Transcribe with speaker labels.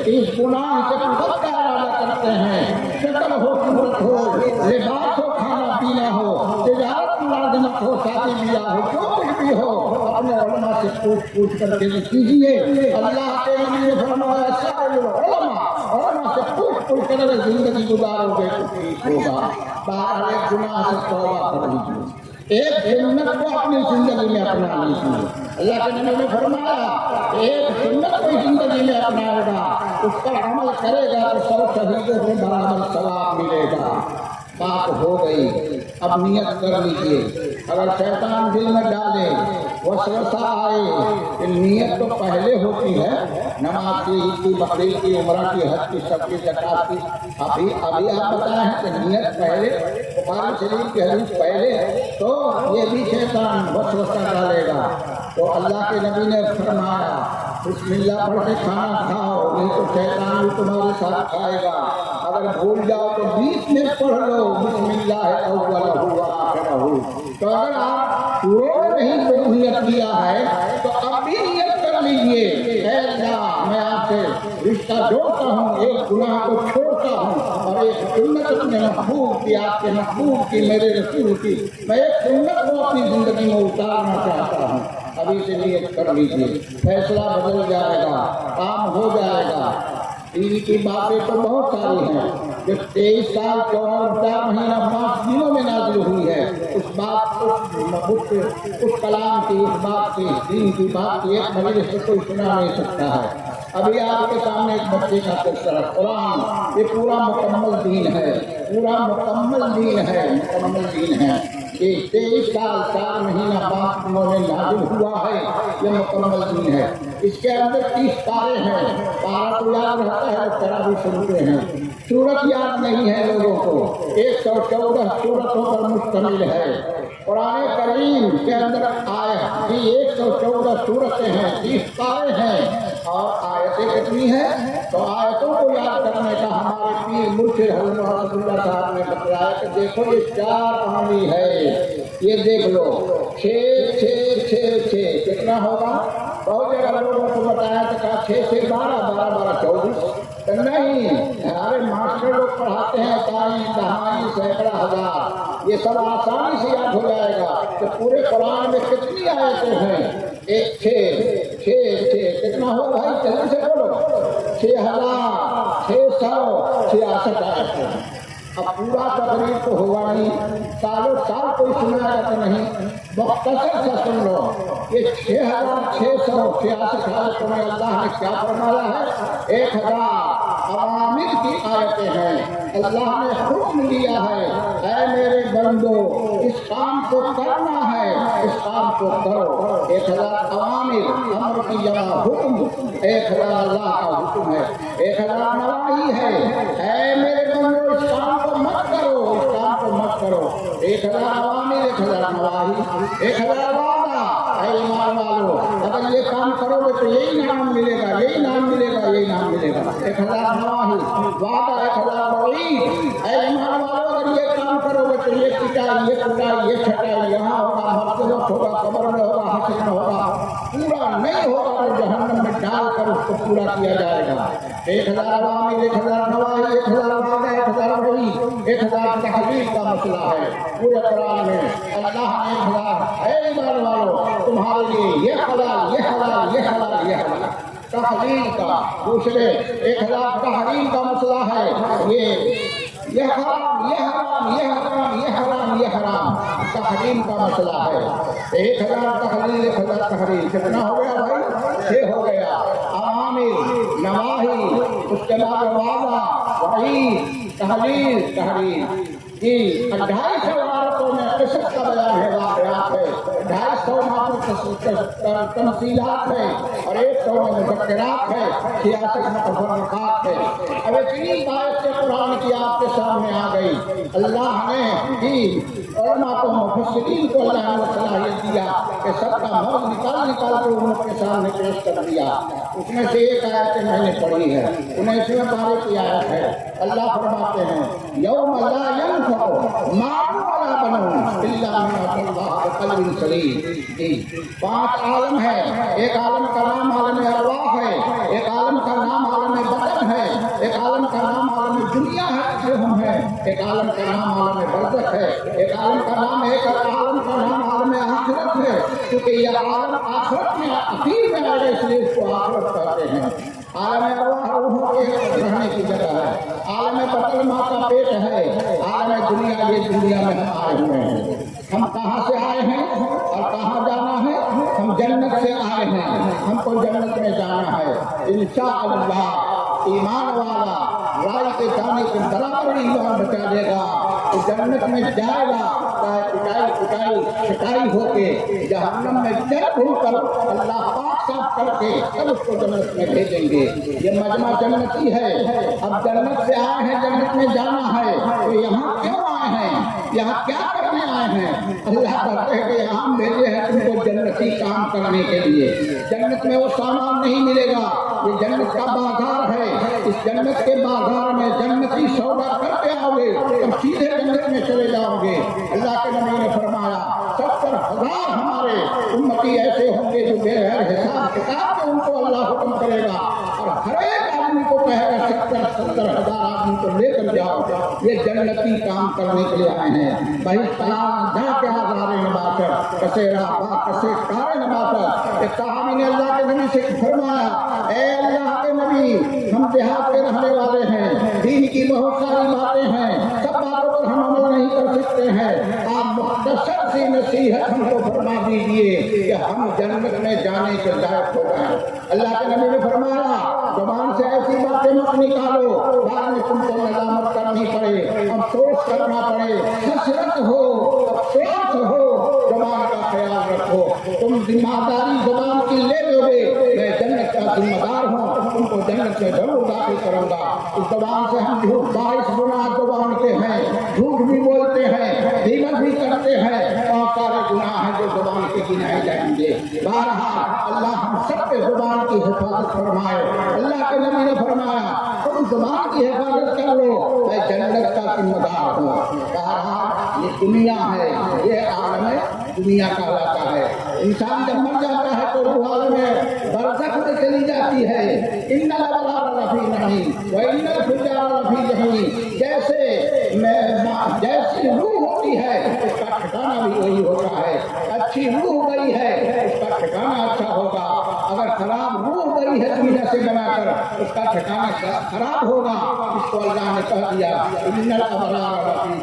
Speaker 1: اس گناہ سے بہت کا ارادہ کرتے ہیں، شکل ہو صورت ہو، لباس ہو، کھانا پینا ہو، تجارت ملازمت ہو، شادی بیاہ ہو، جو کچھ بھی ہو، اپنے علماء سے پوچھ کر کے کیجیے۔ اللہ کے نبی نے فرمایا سائل علماء سے پوچھ کر اگر زندگی گزارو گے تو ٹھیک ہوگا۔ بہرحال ایک گناہ سے توبہ کر لیجیے، ایک سنت کو اپنی زندگی میں اپنا لیجیے۔ اللہ کے نبی نے فرمایا ایک سنت کو زندگی میں اپنائے گا، اس پر عمل کرے گا تو 100 شہیدوں کے برابر ثواب ملے گا۔ بات ہو گئی، اب نیت کر لیجیے۔ اگر شیطان دل میں ڈالے، وسوسہ آئے کہ نیت تو پہلے ہوتی ہے، نماز کی، عید کی، بقرعید کی، عمرہ کی، حج کی، سب کی، زکات کی، ابھی آپ بتائیں کہ نیت پہلے، بخاری شریف کی حدیث پہلے، تو یہ بھی شیطان وسوسہ ڈالے گا۔ تو اللہ کے نبی نے فرمایا بسم اللہ پڑھ کے کھانا کھاؤ، نہیں تو شیطان بھی تمہارے ساتھ کھائے گا۔ اگر بھول جاؤ تو 20 میں پڑھ لو بسم اللہ اولہ و آخرہ۔ تو اگر آپ روز نہیں کوئی نیت کیا ہے تو اب بھی نیت کر لیجیے، اے اللہ میں آپ سے رشتہ جوڑتا ہوں، ایک گناہ کو چھوڑتا ہوں اور ایک سنت اپنے محبوب کی، آپ کے محبوب کی، میرے رسول کی، میں ایک سنت کو اپنی زندگی میں اتارنا چاہتا ہوں۔ ابھی سے نیت کر لیجیے، فیصلہ بدل جائے گا، کام ہو جائے گا۔ دین کی باتیں تو بہت ساری ہیں جو 23 سال 4 مہینہ 5 دنوں میں نازل ہوئی ہے، اس بات اس کلام کی، اس بات کی، دین کی بات کی ایک مجلس سے کوئی سنا نہیں سکتا ہے۔ ابھی آپ کے سامنے ایک بچے کا تذکرہ، قرآن یہ پورا مکمل دین ہے، پورا مکمل دین ہے، مکمل دین ہے۔ یہ 23 سال 4 مہینہ 5 دنوں میں نازل ہوا ہے، یہ مکمل دین ہے۔ اس کے اندر 30 پارے ہیں، پارہ تو یاد رہتا ہے، تراویح سنتے ہیں، سورت یاد نہیں ہے لوگوں کو، 114 سورتوں پر مشتمل ہے۔ قرآن کریم کے اندر آیت 114 سورتیں ہیں، 30 پارے ہیں، اور آیتیں کتنی ہیں؟ تو آیتوں کو یاد کرنے کا ہمارے پیر مرشد حضرت محمد اللہ صاحب نے بتایا کہ دیکھو یہ 4 پانی ہے، یہ دیکھ لو، 6 6 6 6 کتنا ہوگا؟ بہت جگہ لوگوں کو بتایا کہ 6 سے 12 12 12 24، نہیں، ہمارے ماسٹر لوگ پڑھاتے ہیں تائیں دہائیں سینکڑا ہزار، یہ سب آسانی سے یاد ہو جائے گا کہ پورے قرآن میں کتنی آیتیں ہیں۔ 1 6 6 6 کتنا ہو بھائی؟ جلدی سے بولو، 6666 آیتیں۔ اب پورا تقریر تو ہوا نہیں، سالوں سال کوئی سنایا تو نہیں، مختصر سے سن لو۔ یہ 6666 آیتوں میں اللہ نے کیا فرمایا ہے؟ 1000 اوامر کی آیتیں ہیں۔ اللہ نے حکم دیا ہے، اے میرے بندو اس کام کو کرنا ہے، اس کام کو کرو۔ 1000 اوامر، امر کی جگہ حکم، 1000 اللہ کا حکم ہے، 1000 نواہی ہے، اے میرے بندو اس کام کو مت کرو، اس کام کو مت کرو۔ 1000 اوامر، 1000 نواہی، 1000 وعدہ، اے ایمان والو اگر یہ کام کرو گے تو یہی نام ملے گا، یہی نام ملے گا، یہی نام ملے گا۔ 1000 نواہی، وعدہ، 1000 وعید، اے ایمان والو اگر یہ کام کرو گے تو یہ پٹائی، یہ کٹائی، یہ چھٹائی، یہاں ہوگا، مقصد ہوگا، قبر میں ہوگا، حشر میں ہوگا، پورا نہیں ہوگا تو جہنم میں ڈال کر اس کو پورا کیا جائے گا۔ 1000 اوامر، 1000 نواہی، 1000 وعدہ، 1000 وعید، 1000 تحلیل کا مسئلہ ہے پورے قرآن میں۔ اللہ نے 1000، اے ایمان والو تمہارے لیے یہ حلال، یہ حلال، یہ حلال، یہ حلال، تحلیل کا۔ دوسرے 1000 تحریم کا مسئلہ ہے، یہ حرام، یہ حرام، یہ حرام، یہ حرام، یہ حرام، تحریم کا مسئلہ ہے۔ 1000 تحلیل، 1000 تحریم، کتنا ہو گیا بھائی؟ 6 ہو گیا۔ اوامر، نواہی، اس کے بعد وعدہ، وعید، تحلیل، تحریم۔ جی 250 عبارتوں میں قصص کا بیان ہے، واقعات ہے، 250 تمثیلات ہے، اور 100 میں مذکرات ہے، 66 میں تفرقات ہے۔ اب اتنی بات سے قرآن کی آپ کے سامنے آ گئی۔ اللہ نے جی علماء کو، مفسرین کو اللہ نے صلاحیت دیا کہ سب کا مرض نکال نکال کے امت کے سامنے پیش کر دیا۔ اس میں سے ایک آیت میں نے پڑھی ہے، 19ویں پارے کی آیت ہے۔ اللہ فرماتے ہیں یوم لا ينفع مال ولا بنون الا من اتى الله بقلب سلیم۔ جی 5 عالم ہے، ایک عالم کا نام عالم ارواح ہے، ایک عالم کا نام عالم بدن دنیا ہے جو ہم ہیں، ایک عالم کا نام عالم برزخ ہے، ایک عالم کا نام عالم آخرت ہے، کیونکہ یہ عالم آخرت میں اخیر میں آئے اس لیے اس کو آخرت کہتے ہیں۔ عالم ارواح روحوں کے رہنے کی جگہ ہے، عالم بطن ماں کا پیٹ ہے، عالم دنیا یہ دنیا میں ہم آئے ہوئے ہیں۔ ہم کہاں سے آئے ہیں اور کہاں جانا ہے؟ ہم جنت سے آئے ہیں، ہم کو جنت میں جانا ہے انشاءاللہ۔ ایمان والا رائی کے جانے کے برابر ایمان بچا دے گا تو جنت میں جائے گا، شکائی ہو کے جہنم میں چل بھول کر اللہ پاک صاف کر کے تب اس کو جنت میں بھیجیں گے۔ یہ مجمع جنتی ہے، اب جنت سے آئے ہیں، جنت میں جانا ہے تو یہاں کیوں آئے ہیں؟ یہاں کیا کرنے آئے ہیں؟ اللہ کہتے ہیں کہ یہاں بھیجے ہیں تم کو جنتی کام کرنے کے لیے۔ جنت میں وہ سامان نہیں ملے گا، یہ جنت کا بازار ہے، اس جنت کے بازار میں جنتی سودا کرتے آؤ گے تم سیدھے جنت میں چلے جاؤ گے۔ اللہ کے نبی نے فرمایا 70,000 ہمارے امتی ایسے ہوں گے جو بغیر حساب کتاب کے ان کو اللہ حکم کرے گا، اور ہر ایک آدمی کو کہے گا 70,000 آدمی کو لے کر جاؤ، یہ جنتی کام کرنے کے لیے آئے ہیں۔ بھائی سلام جا کے ہزارے نبا کر کسے راہ کسے کارے نبا کر ایک صحابی نے اللہ کے نبی سے فرمایا اے اللہ کے نبی، ہم دیہات کے رہنے والے ہیں، دین کی بہت ساری باتیں ہیں، سب باتوں پر ہم عمل نہیں کر سکتے ہیں، آپ مختصر سی نصیحت ہم کو فرما دیجئے کہ ہم جنت میں جانے کے لائق ہو گئے۔ اللہ کے نبی نے فرمایا زبان سے ایسی باتیں مت نکالو بعد میں تم کو ندامت کرنی پڑے، افسوس کرنا پڑے، حسرت ہو، افسوس ہو، زبان کا خیال رکھو۔ تم ذمہ داری زبان کی لے لو گے، میں جنت کا ذمہ دار ہوں، تم کو جنت میں ضرور داخل کروں گا۔ اس زبان سے ہم جھوٹ 22 گناہ زبان کے ہیں، جھوٹ بھی بولتے ہیں، غیبت بھی کرتے ہیں، اور سارے گناہ ہیں جو زبان کے گنائے جائیں گے۔ بہرحال اللہ ہم سب کے زبان کی حفاظت فرمائے۔ اللہ کے نبی نے فرمایا تم زبان کی حفاظت کر لو، میں جنت کا ذمہ دار ہوں۔ بہرحال یہ دنیا ہے، یہ عالم دنیا کہلاتا ہے۔ انسان جب مر جاتا ہے تو روح عالم برزخ میں چلی جاتی ہے۔ ان الابرار لفی نعیم وان الفجار لفی جحیم، جیسی روح ہوتی ہے اس کا ٹھکانہ بھی وہی ہوتا ہے۔ اچھی روح گئی ہے اس کا ٹھکانہ اچھا ہوگا، اگر خراب روح گئی ہے دنیا سے بنا کر اس کا ٹھکانہ خراب ہوگا۔ اس کو اللہ نے کہہ دیا ان الابرار لفی